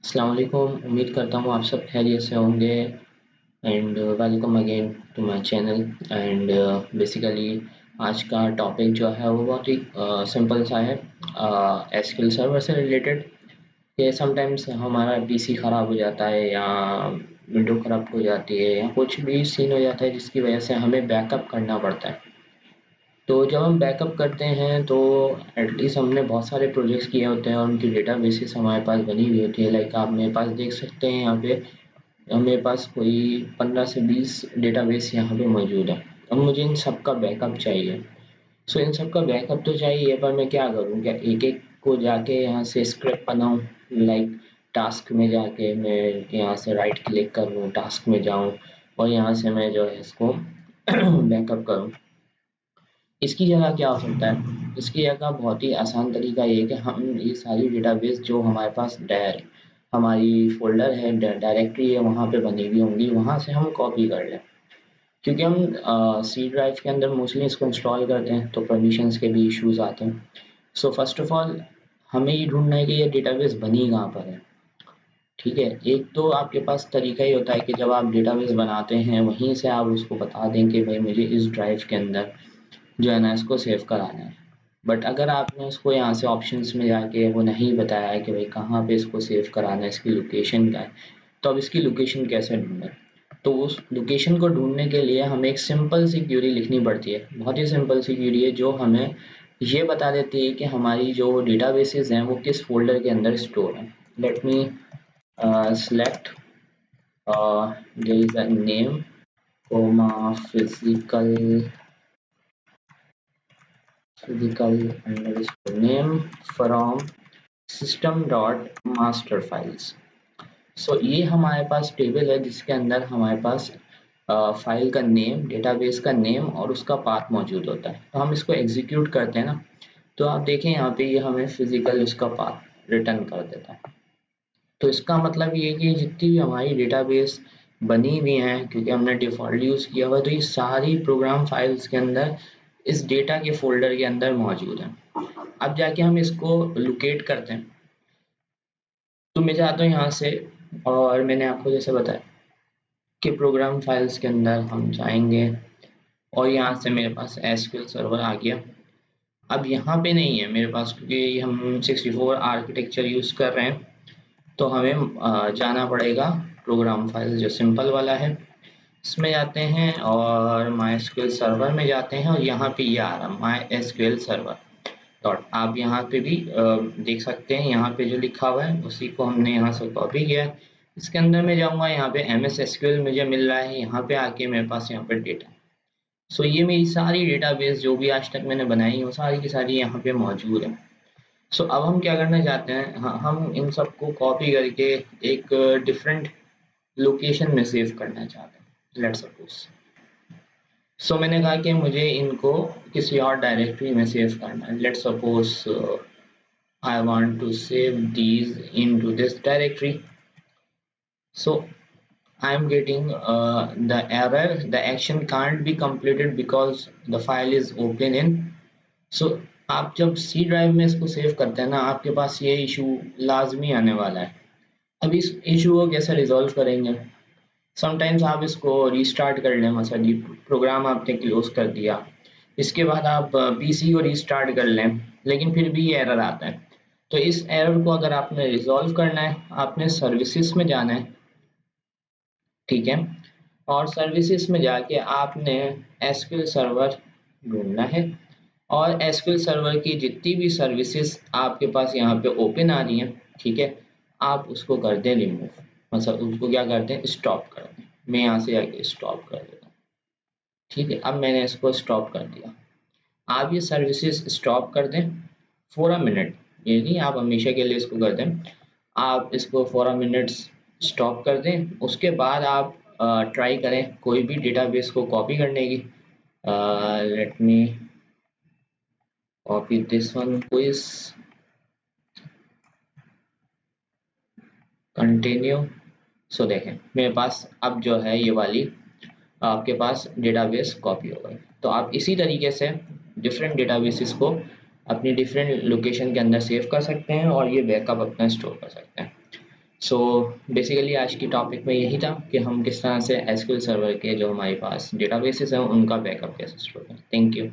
अस्सलाम वालेकुम। उम्मीद करता हूँ आप सब खैरियत से होंगे and welcome again to my channel. And basically आज का टॉपिक जो है वो बहुत ही सिंपल सा है, एसक्यूएल सर्वर से रिलेटेड। कि समटाइम्स हमारा पीसी ख़राब हो जाता है या विंडो करप्ट हो जाती है या कुछ भी सीन हो जाता है जिसकी वजह से हमें बैकअप करना पड़ता है। तो जब हम बैकअप करते हैं तो एटलीस्ट हमने बहुत सारे प्रोजेक्ट्स किए होते हैं और उनकी डेटाबेसेस हमारे पास बनी हुई होती है। लाइक आप मेरे पास देख सकते हैं यहाँ पे मेरे पास कोई 15 से 20 डेटाबेस यहाँ पे मौजूद है। अब मुझे इन सब का बैकअप चाहिए। सो इन सब का बैकअप तो चाहिए, पर मैं क्या करूँ? क्या एक एक को जाके यहाँ से स्क्रिप्ट बनाऊँ? लाइक टास्क में जाके मैं यहाँ से राइट क्लिक करूँ, टास्क में जाऊँ और यहाँ से मैं जो है इसको बैकअप करूँ। इसकी जगह क्या हो सकता है? इसकी जगह बहुत ही आसान तरीका ये है कि हम ये सारी डेटाबेस जो हमारे पास हमारी फ़ोल्डर है, डायरेक्टरी है, वहाँ पे बनी हुई होंगी, वहाँ से हम कॉपी कर लें। क्योंकि हम सी ड्राइव के अंदर मोस्टली इसको इंस्टॉल करते हैं तो परमिशंस के भी इश्यूज़ आते हैं। सो फर्स्ट ऑफ ऑल हमें ये ढूँढना है कि ये डेटाबेस बनी कहाँ पर है। ठीक है? एक तो आपके पास तरीका ही होता है कि जब आप डेटाबेस बनाते हैं वहीं से आप उसको बता दें कि भाई मुझे इस ड्राइव के अंदर जो है ना इसको सेव कराना है। बट अगर आपने उसको यहाँ से ऑप्शंस में जाके वो नहीं बताया है कि भाई कहाँ पे इसको सेव कराना है, इसकी लोकेशन क्या है, तो अब इसकी लोकेशन कैसे ढूँढें? तो उस लोकेशन को ढूँढने के लिए हमें एक सिंपल सी क्वेरी लिखनी पड़ती है। बहुत ही सिंपल सी क्वेरी है जो हमें ये बता देती है कि हमारी जो डेटाबेसेस हैं वो किस फ़ोल्डर के अंदर स्टोर हैं। Let me select there is a name, comma physical underscore name from system dot master files। सो ये हमारे पास टेबल है जिसके अंदर हमारे पास फाइल का नेम, डेटाबेस का नेम और उसका पाथ मौजूद होता है। तो हम इसको एग्जीक्यूट करते हैं ना, तो आप देखें यहाँ पे ये हमें फिजिकल उसका पाथ रिटर्न कर देता है। तो इसका मतलब ये है कि जितनी भी हमारी डेटाबेस बनी हुई हैं, क्योंकि हमने डिफ़ॉल्ट यूज़ किया हुआ है, तो ये सारी प्रोग्राम फाइल्स के अंदर इस डेटा के फ़ोल्डर के अंदर मौजूद हैं। अब जाके हम इसको लोकेट करते हैं। तो मैं चाहता हूँ यहाँ से, और मैंने आपको जैसे बताया कि प्रोग्राम फाइल्स के अंदर हम जाएँगे और यहाँ से मेरे पास एसक्यूएल सर्वर आ गया। अब यहाँ पे नहीं है मेरे पास, क्योंकि हम 64 आर्किटेक्चर यूज़ कर रहे हैं, तो हमें जाना पड़ेगा प्रोग्राम फाइल जो सिंपल वाला है, इसमें जाते हैं और माई सर्वर में जाते हैं और यहाँ पे ये आ रहा माई सर्वर डॉट। आप यहाँ पे भी देख सकते हैं, यहाँ पे जो लिखा हुआ है उसी को हमने यहाँ से कॉपी किया है। इसके अंदर मैं जाऊँगा, यहाँ पे MS SQL मुझे मिल रहा है, यहाँ पे आके मेरे पास यहाँ पे डेटा। सो ये मेरी सारी डेटाबेस जो भी आज तक मैंने बनाई है वो सारी की सारी यहाँ पे मौजूद है। सो अब हम क्या करना चाहते हैं, हम इन सबको कॉपी करके एक डिफरेंट लोकेशन में सेव करना चाहते हैं। लेट्स सपोज, सो मैंने कहा कि मुझे इनको किसी और डायरेक्टरी में सेव करना है। Let's suppose I want to save these into this directory. So I am getting the error, the action can't be completed because the file is open in। सो आप जब सी ड्राइव में इसको save करते हैं ना, आपके पास ये इशू लाजमी आने वाला है। अब इस इशू को कैसे रिजॉल्व करेंगे? समटाइम्स आप इसको रीस्टार्ट कर लें, मतलब ये प्रोग्राम आपने क्लोज कर दिया, इसके बाद आप पीसी को रीस्टार्ट कर लें, लेकिन फिर भी ये एरर आता है। तो इस एरर को अगर आपने रिजॉल्व करना है, आपने सर्विसेज में जाना है, ठीक है, और सर्विसेज में जाके आपने एसक्यूएल सर्वर ढूंढना है और एसक्यूएल सर्वर की जितनी भी सर्विसेज आपके पास यहाँ पे ओपन आ रही हैं, ठीक है, आप उसको कर दें रिमूव, मतलब उसको क्या कर दें, स्टॉप कर दें। मैं यहाँ से जाके स्टॉप कर देता हूँ, ठीक है। अब मैंने इसको स्टॉप कर दिया। आप ये सर्विसेज स्टॉप कर दें फॉर अ मिनट, ये नहीं आप हमेशा के लिए इसको कर दें, आप इसको फॉर अ मिनट्स स्टॉप कर दें। उसके बाद आप ट्राई करें कोई भी डेटाबेस को कॉपी करने की। Let me copy this one, quiz continue. So देखें मेरे पास अब जो है ये वाली आपके पास डेटाबेस कॉपी हो गई। तो आप इसी तरीके से डिफरेंट डेटाबेसेस को अपनी डिफरेंट लोकेशन के अंदर सेव कर सकते हैं और ये बैकअप अपना स्टोर कर सकते हैं। सो बेसिकली आज की टॉपिक में यही था कि हम किस तरह से एसक्यूएल सर्वर के जो हमारे पास डेटाबेसेस हैं उनका बैकअप कैसे स्टोर करें। Thank you.